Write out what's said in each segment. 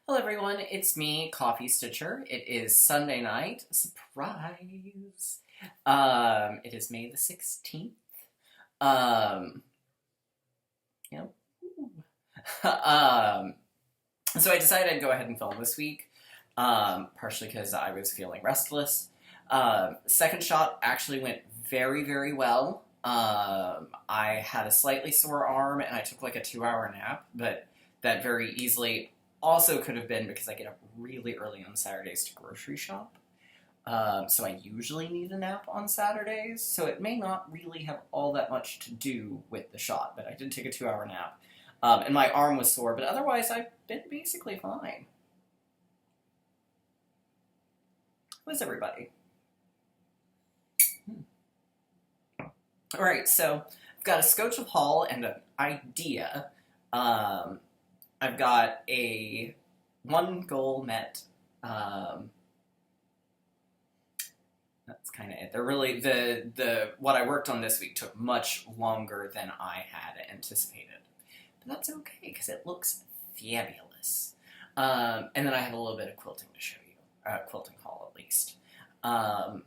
Hello everyone, it's me, Coffee Stitcher. It is Sunday night. Surprise! It is May the 16th. Um, you know, um, so I decided I'd go ahead and film this week, partially because I was feeling restless. Second shot actually went very, very well. I had a slightly sore arm and I took like a 2-hour nap, but that very easily also could have been because I get up really early on Saturdays to grocery shop. So I usually need a nap on Saturdays, so it may not really have all that much to do with the shot, but I did take a 2-hour nap. And my arm was sore, but otherwise I've been basically fine. How's everybody? Alright, so I've got a scotch of haul and an idea. I've got one goal met. That's kind of it. They're really what I worked on this week took much longer than I had anticipated, but that's okay because it looks fabulous. And then I have a little bit of quilting to show you, quilting haul at least. So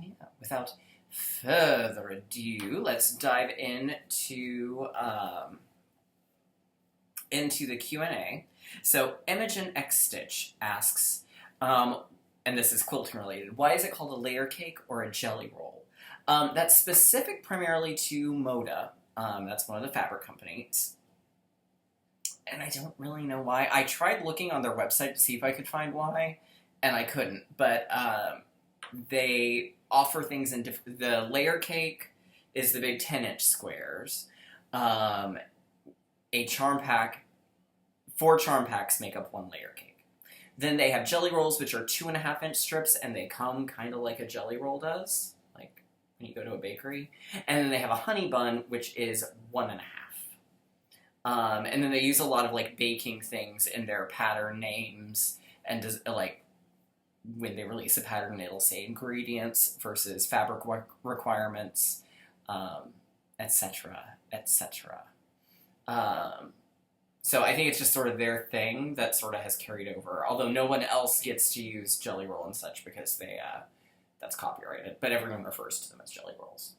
yeah, without further ado, let's dive into the Q&A. So Imogen X Stitch asks, and this is quilting related, why is it called a layer cake or a jelly roll? That's specific primarily to Moda. That's one of the fabric companies. And I don't really know why. I tried looking on their website to see if I could find why, and I couldn't. But they offer things in different... The layer cake is the big 10-inch squares. A charm pack... 4 charm packs make up one layer cake. Then they have jelly rolls, which are 2.5-inch strips, and they come kind of like a jelly roll does, like when you go to a bakery. And then they have a honey bun, which is 1.5. And then they use a lot of like baking things in their pattern names, and like when they release a pattern, it'll say ingredients versus fabric requirements, etc., etc. So I think it's just sort of their thing that sort of has carried over, although no one else gets to use jelly roll and such because they that's copyrighted, but everyone refers to them as jelly rolls.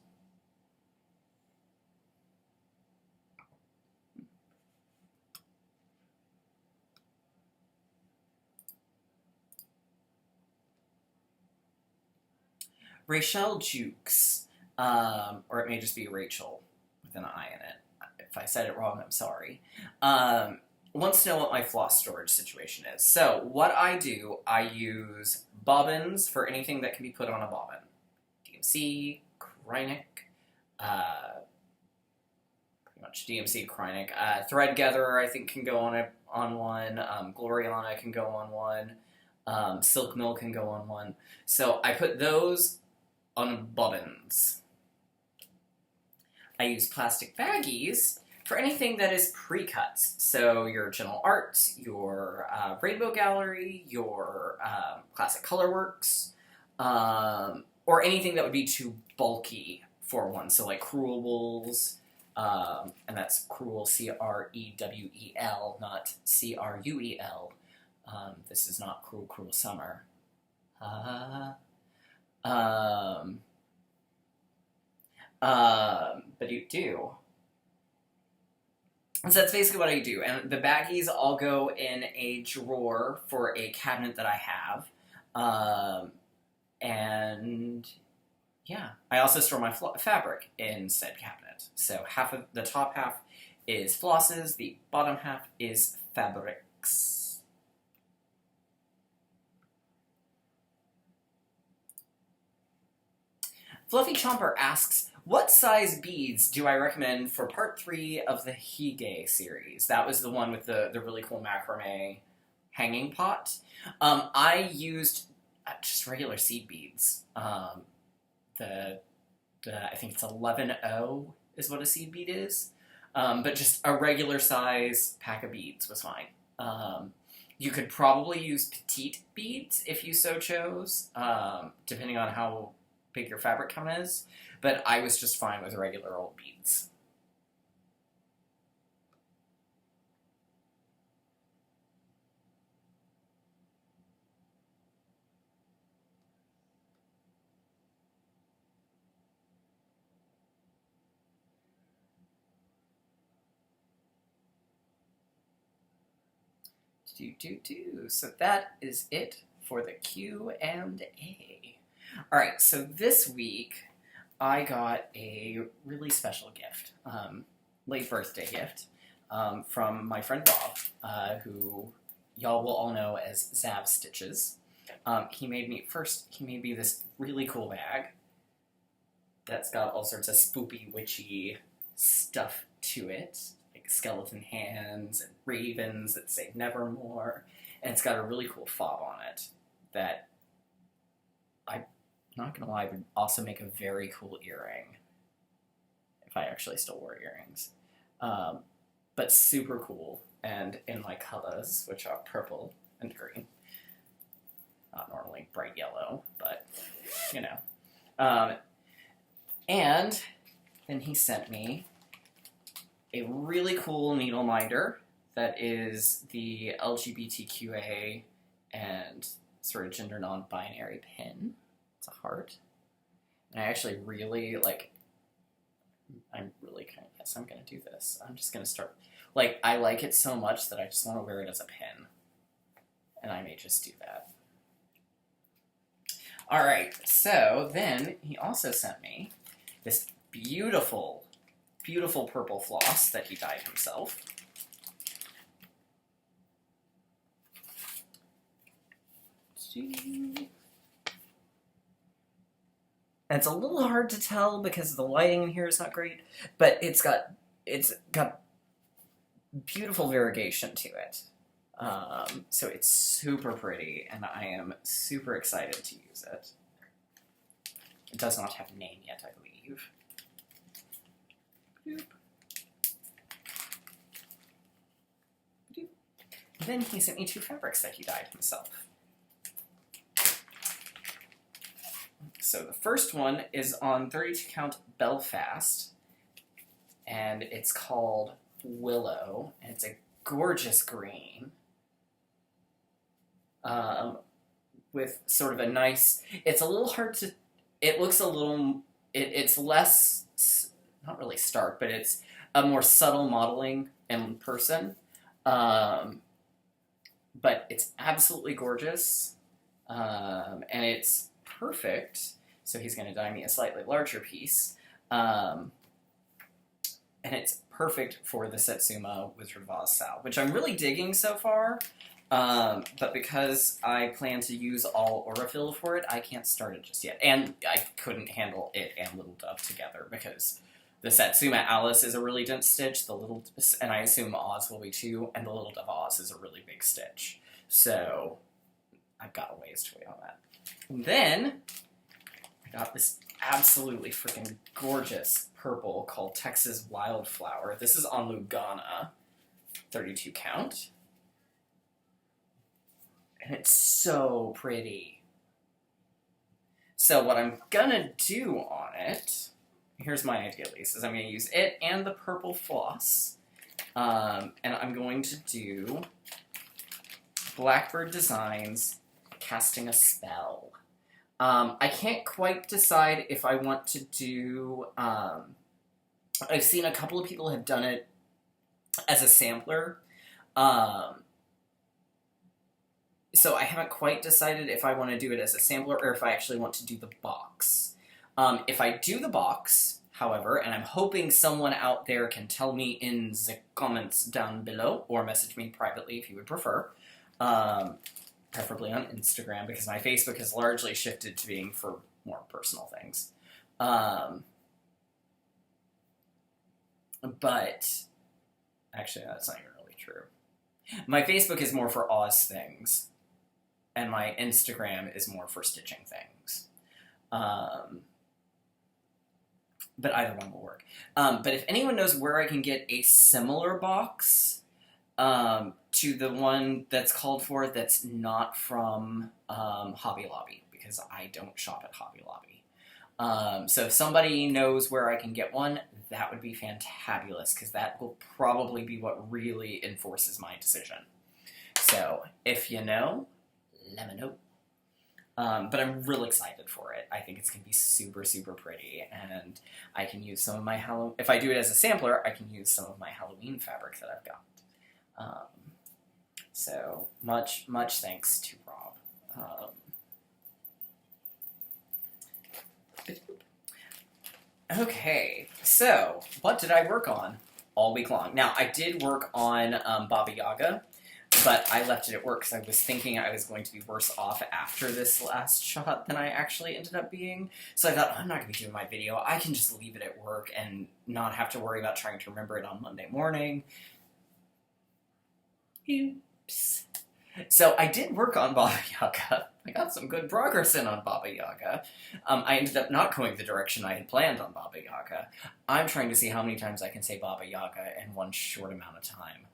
Rachel Jukes, or it may just be Rachel with an I in it. If I said it wrong, I'm sorry. Wants to know what my floss storage situation is. So what I do, I use bobbins for anything that can be put on a bobbin. DMC, Kreinik, pretty much DMC, Kreinik. Thread Gatherer, I think, can go on one. Gloriana can go on one. Silk Mill can go on one. So I put those on bobbins. I use plastic baggies for anything that is pre-cuts. So your Gentle Arts, your Rainbow Gallery, your Classic Colorworks, or anything that would be too bulky for one. So like Cruel Wools, and that's Cruel, C-R-E-W-E-L, not C-R-U-E-L. This is not Cruel, Cruel Summer. But you do. And so that's basically what I do. And the baggies all go in a drawer for a cabinet that I have. And yeah, I also store my fabric in said cabinet. So half of the top half is flosses, the bottom half is fabrics. Fluffy Chomper asks, what size beads do I recommend for part 3 of the Hige series? That was the one with the really cool macrame hanging pot. I used just regular seed beads. I think it's 11.0 is what a seed bead is. But just a regular size pack of beads was fine. You could probably use petite beads if you so chose, depending on how big your fabric count is, but I was just fine with regular old beads. So that is it for the Q&A. All right, so this week I got a really special gift, late birthday gift, from my friend Bob, who y'all will all know as Zav Stitches. He made me this really cool bag that's got all sorts of spoopy, witchy stuff to it, like skeleton hands and ravens that say nevermore, and it's got a really cool fob on it that, I'm not gonna lie, would also make a very cool earring if I actually still wore earrings. But super cool, and in my colors, which are purple and green. Not normally bright yellow, but, you know. And then he sent me a really cool needle minder that is the LGBTQA and sort of gender non-binary pin. It's a heart. And I actually really, I'm going to do this. I'm just going to start, I like it so much that I just want to wear it as a pin. And I may just do that. Alright, so then he also sent me this beautiful, beautiful purple floss that he dyed himself. And it's a little hard to tell because the lighting in here is not great, but it's got beautiful variegation to it. So it's super pretty, and I am super excited to use it. It does not have a name yet, I believe. Boop. Boop. Then he sent me 2 fabrics that he dyed himself. So the first one is on 32 count Belfast, and it's called Willow, and it's a gorgeous green. With sort of a nice, it's a little hard to, it looks a little, it's less, not really stark, but it's a more subtle modeling in person. But it's absolutely gorgeous, and it's perfect. So he's going to dye me a slightly larger piece. And it's perfect for the Setsuma Wizard of Oz style, which I'm really digging so far. But because I plan to use all Aurifil for it, I can't start it just yet. And I couldn't handle it and Little Dove together because the Satsuma Alice is a really dense stitch, and I assume Oz will be too, and the Little Dove Oz is a really big stitch. So I've got a ways to wait on that. And then I got this absolutely freaking gorgeous purple called Texas Wildflower. This is on Lugana, 32 count. And it's so pretty. So what I'm gonna do on it, here's my idea at least, is I'm gonna use it and the purple floss. And I'm going to do Blackbird Designs Casting a Spell. I can't quite decide if I want to do, I've seen a couple of people have done it as a sampler. So I haven't quite decided if I want to do it as a sampler or if I actually want to do the box. If I do the box, however, and I'm hoping someone out there can tell me in the comments down below, or message me privately if you would prefer, preferably on Instagram, because my Facebook has largely shifted to being for more personal things. But, actually, that's not even really true. My Facebook is more for Oz things, and my Instagram is more for stitching things. But either one will work. But if anyone knows where I can get a similar box to the one that's called for that's not from Hobby Lobby, because I don't shop at Hobby Lobby. So if somebody knows where I can get one, that would be fantabulous, because that will probably be what really enforces my decision. So if you know, let me know. But I'm real excited for it. I think it's going to be super, super pretty, and I can use some of my Halloween... If I do it as a sampler, I can use some of my Halloween fabric that I've got. So much thanks to Rob. Okay, so what did I work on all week long? Now, I did work on Baba Yaga, but I left it at work because I was thinking I was going to be worse off after this last shot than I actually ended up being. So I thought, I'm not going to be doing my video. I can just leave it at work and not have to worry about trying to remember it on Monday morning. Oops. So I did work on Baba Yaga. I got some good progress in on Baba Yaga. I ended up not going the direction I had planned on Baba Yaga. I'm trying to see how many times I can say Baba Yaga in one short amount of time.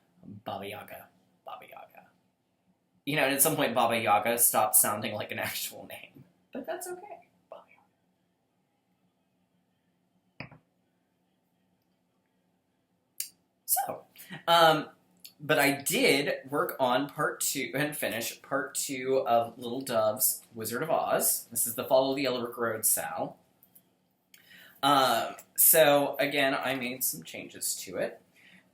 Baba Yaga. Baba Yaga. You know, and at some point Baba Yaga stopped sounding like an actual name. But that's okay. Baba Yaga. So, but I did work on part 2 and finish part 2 of Little Dove's Wizard of Oz. This is the Follow the Yellow Brick Road Sal. So again, I made some changes to it.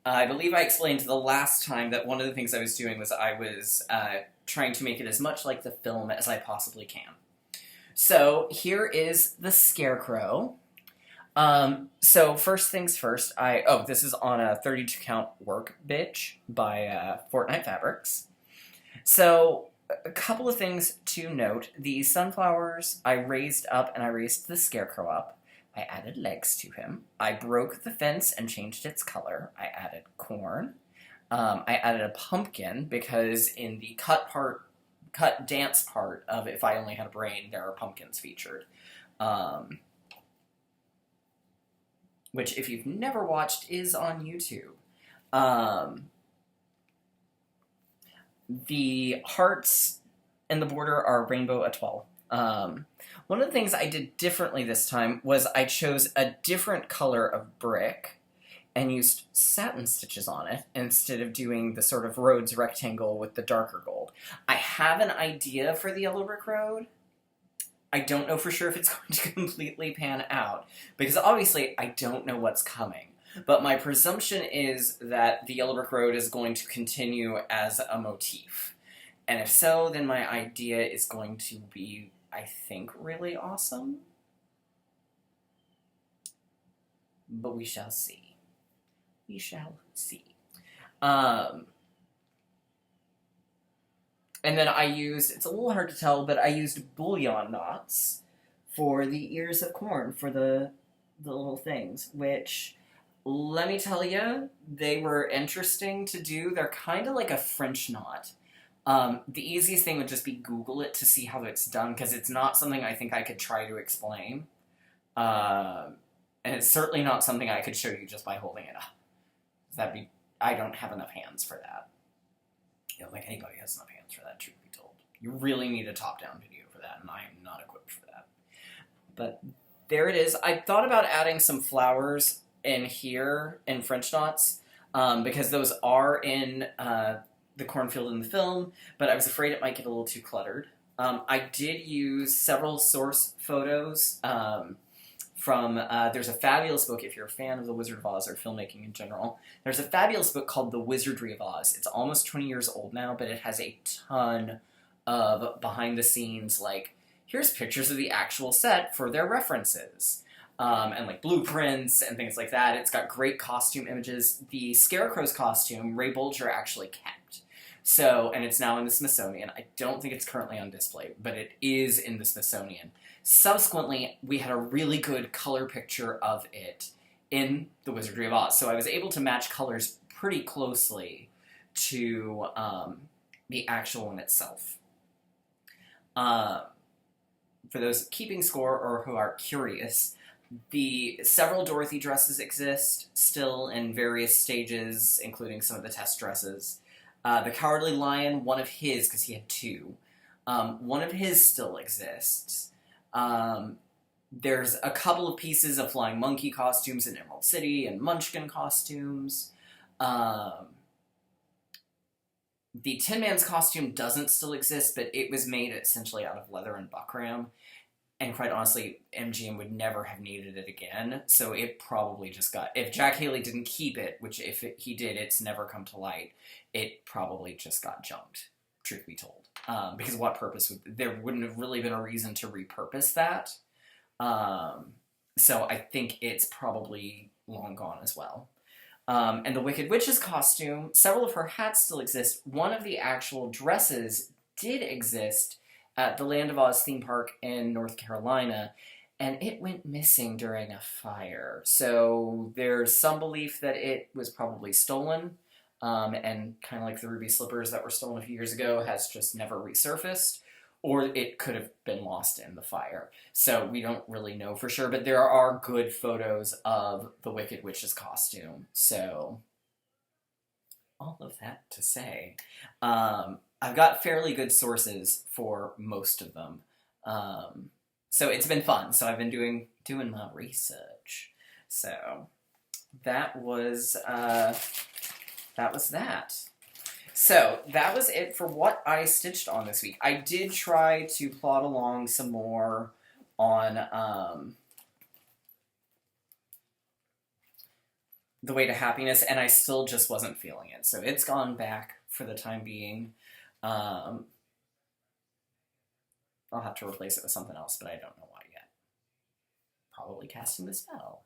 I believe I explained the last time that one of the things I was doing was I was trying to make it as much like the film as I possibly can. So here is the Scarecrow. So first things first, this is on a 32 count work bitch by Fortnite Fabrics. So a couple of things to note. The sunflowers I raised up and I raised the Scarecrow up. I added legs to him. I broke the fence and changed its color. I added corn. I added a pumpkin because in the cut dance part of If I Only Had a Brain, there are pumpkins featured. Which, if you've never watched, is on YouTube. The hearts and the border are rainbow etoile. One of the things I did differently this time was I chose a different color of brick and used satin stitches on it instead of doing the sort of Rhodes rectangle with the darker gold. I have an idea for the Yellow Brick Road. I don't know for sure if it's going to completely pan out, because obviously I don't know what's coming. But my presumption is that the Yellow Brick Road is going to continue as a motif. And if so, then my idea is going to be, I think, really awesome. But we shall see. We shall see. And then I used, it's a little hard to tell, but I used bullion knots for the ears of corn, for the little things, which, let me tell you, they were interesting to do. They're kind of like a French knot. The easiest thing would just be Google it to see how it's done, because it's not something I think I could try to explain. And it's certainly not something I could show you just by holding it up. I don't have enough hands for that. I don't think anybody has enough hands for that, truth be told. You really need a top-down video for that, and I am not equipped for that. But there it is. I thought about adding some flowers in here in French knots, because those are in the cornfield in the film, but I was afraid it might get a little too cluttered. I did use several source photos from, there's a fabulous book, if you're a fan of The Wizard of Oz or filmmaking in general, there's a fabulous book called The Wizardry of Oz. It's almost 20 years old now, but it has a ton of behind-the-scenes, like, here's pictures of the actual set for their references, and, like, blueprints and things like that. It's got great costume images. The Scarecrow's costume, Ray Bolger actually kept. So, and it's now in the Smithsonian. I don't think it's currently on display, but it is in the Smithsonian. Subsequently, we had a really good color picture of it in The Wizardry of Oz, so I was able to match colors pretty closely to the actual one itself. For those keeping score or who are curious, the several Dorothy dresses exist still in various stages, including some of the test dresses. The Cowardly Lion, one of his, because he had two, one of his still exists. There's a couple of pieces of Flying Monkey costumes in Emerald City and Munchkin costumes. The Tin Man's costume doesn't still exist, but it was made essentially out of leather and buckram. and quite honestly, MGM would never have needed it again. So it probably just got, if Jack Haley didn't keep it, which if he did, it's never come to light, it probably just got junked, truth be told. Because what purpose there wouldn't have really been a reason to repurpose that. So I think it's probably long gone as well. And the Wicked Witch's costume, several of her hats still exist. One of the actual dresses did exist at the Land of Oz theme park in North Carolina, and it went missing during a fire. So there's some belief that it was probably stolen, and kind of like the ruby slippers that were stolen a few years ago has just never resurfaced, or it could have been lost in the fire. So we don't really know for sure, but there are good photos of the Wicked Witch's costume. So all of that to say, I've got fairly good sources for most of them. So it's been fun. So I've been doing my research. So that was that. So that was it for what I stitched on this week. I did try to plod along some more on The Way to Happiness, and I still just wasn't feeling it. So it's gone back for the time being. I'll have to replace it with something else, but I don't know why yet. Probably casting the spell.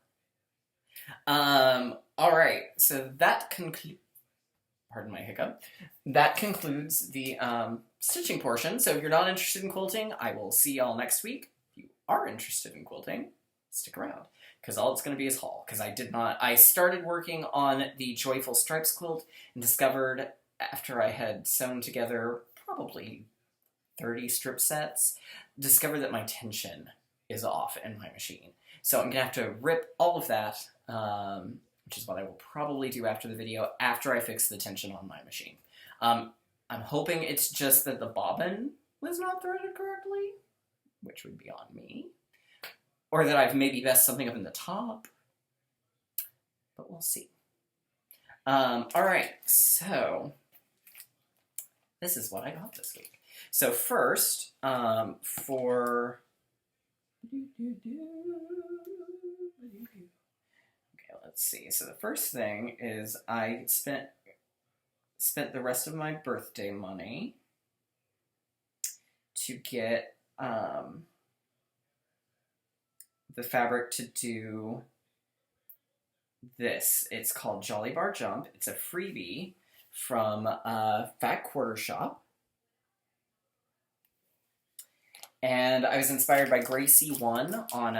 Alright, so that concludes... Pardon my hiccup. That concludes the stitching portion. So if you're not interested in quilting, I will see y'all next week. If you are interested in quilting, stick around, because all it's going to be is haul. Because I started working on the Joyful Stripes quilt and discovered, after I had sewn together probably 30 strip sets, discovered that my tension is off in my machine. So I'm going to have to rip all of that, which is what I will probably do after the video, after I fix the tension on my machine. I'm hoping it's just that the bobbin was not threaded correctly, which would be on me. Or that I've maybe messed something up in the top. But we'll see. Alright, so this is what I got this week. So first, for... Let's see. So the first thing is I spent the rest of my birthday money to get the fabric to do this. It's called Jolly Bar Jump. It's a freebie from Fat Quarter Shop. And I was inspired by Gracie1 on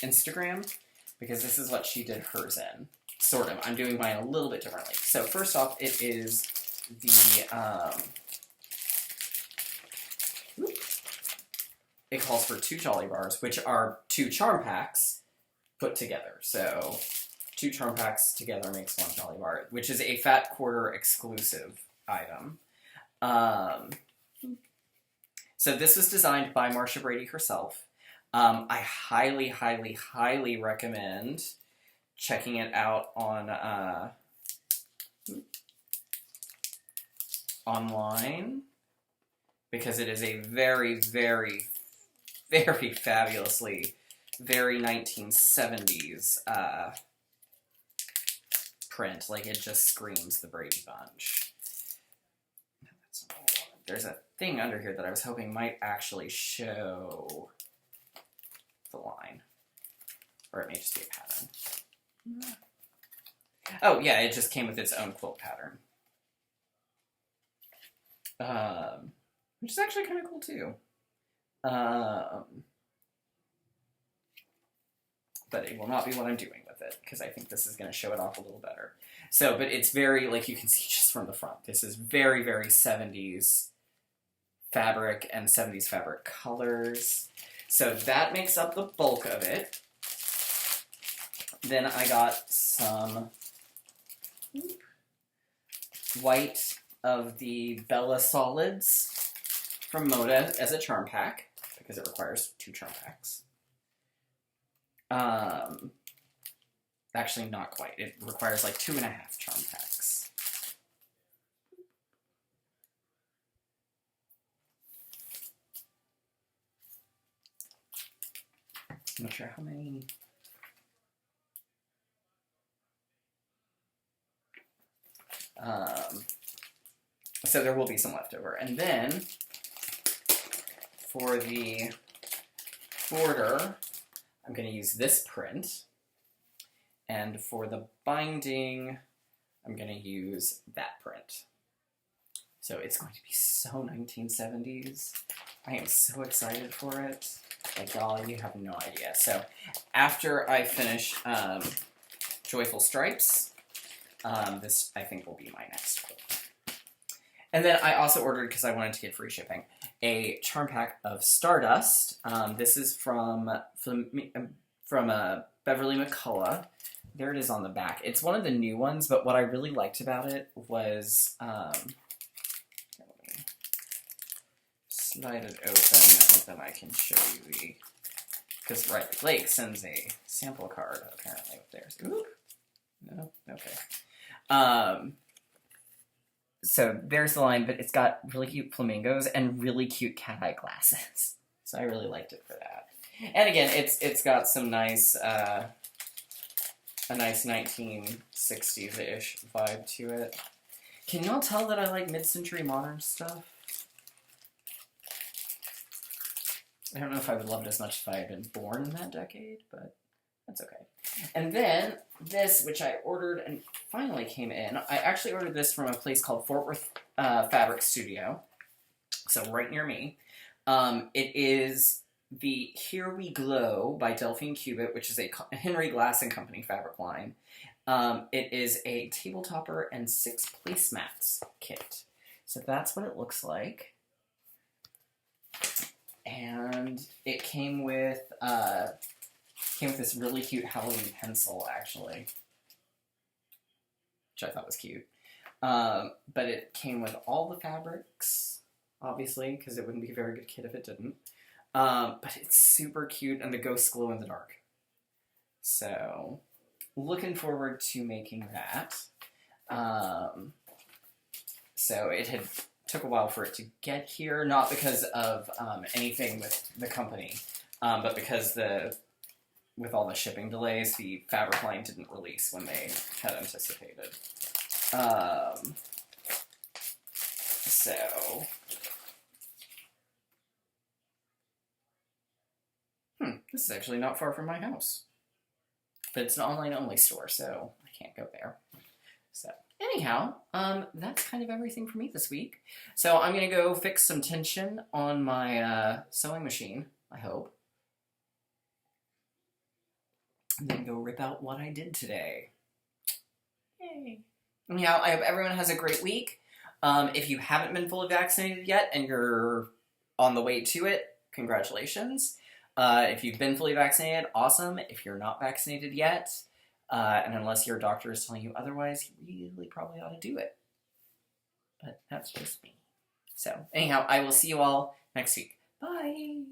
Instagram, because this is what she did hers in. Sort of. I'm doing mine a little bit differently. So first off, it is the, it calls for 2 Jolly Bars, which are 2 charm packs put together. So 2 charm packs together makes 1 Jolly Bar, which is a Fat Quarter exclusive item. So this was designed by Marcia Brady herself. I highly, highly, highly recommend checking it out on online, because it is a very, very, very fabulously, very 1970s print. Like, it just screams the Brady Bunch. That's not what I wanted. There's a thing under here that I was hoping might actually show the line. Or it may just be a pattern. Oh, yeah, it just came with its own quilt pattern. Which is actually kind of cool, too. But it will not be what I'm doing with it, because I think this is going to show it off a little better. So, but it's very, like you can see just from the front, this is very, very 70s fabric and 70s fabric colors. So that makes up the bulk of it. Then I got some white of the Bella Solids from Moda as a charm pack, because it requires 2 charm packs. Actually, not quite. It requires like 2.5 charm packs. not sure how many. So there will be some left over. And then for the border, I'm going to use this print. And for the binding, I'm going to use that print. So it's going to be so 1970s. I am so excited for it. Like, y'all, you have no idea. So after I finish Joyful Stripes, this, I think, will be my next quilt. And then I also ordered, because I wanted to get free shipping, a charm pack of Stardust. This is from Beverly McCullough. There it is on the back. It's one of the new ones, but what I really liked about it was, let me slide it open, and then I can show you the, because Riley Lake sends a sample card, apparently, with theirs. Ooh, no, okay. So there's the line, but it's got really cute flamingos and really cute cat eye glasses. So I really liked it for that. And again, it's got some nice, a nice 1960s-ish vibe to it. Can y'all tell that I like mid-century modern stuff? I don't know if I would love it as much if I had been born in that decade, but that's okay. And then this, which I ordered and finally came in, I actually ordered this from a place called Fort Worth Fabric Studio, so right near me. It is the Here We Glow by Delphine Cubitt, which is a Henry Glass & Company fabric line. It is a table topper and 6 placemats kit. So that's what it looks like. And it came with this really cute Halloween pencil, actually, which I thought was cute. But it came with all the fabrics, obviously, because it wouldn't be a very good kit if it didn't. But it's super cute, and the ghosts glow in the dark. So, looking forward to making that. So it took a while for it to get here, not because of anything with the company, but because with all the shipping delays, the fabric line didn't release when they had anticipated. This is actually not far from my house. But it's an online-only store, so I can't go there. So, anyhow, that's kind of everything for me this week. So I'm going to go fix some tension on my sewing machine, I hope. And then go rip out what I did today. Yay. Anyhow, I hope everyone has a great week. If you haven't been fully vaccinated yet and you're on the way to it, congratulations. If you've been fully vaccinated, awesome. If you're not vaccinated yet, and unless your doctor is telling you otherwise, you really probably ought to do it. But that's just me. So, anyhow, I will see you all next week. Bye!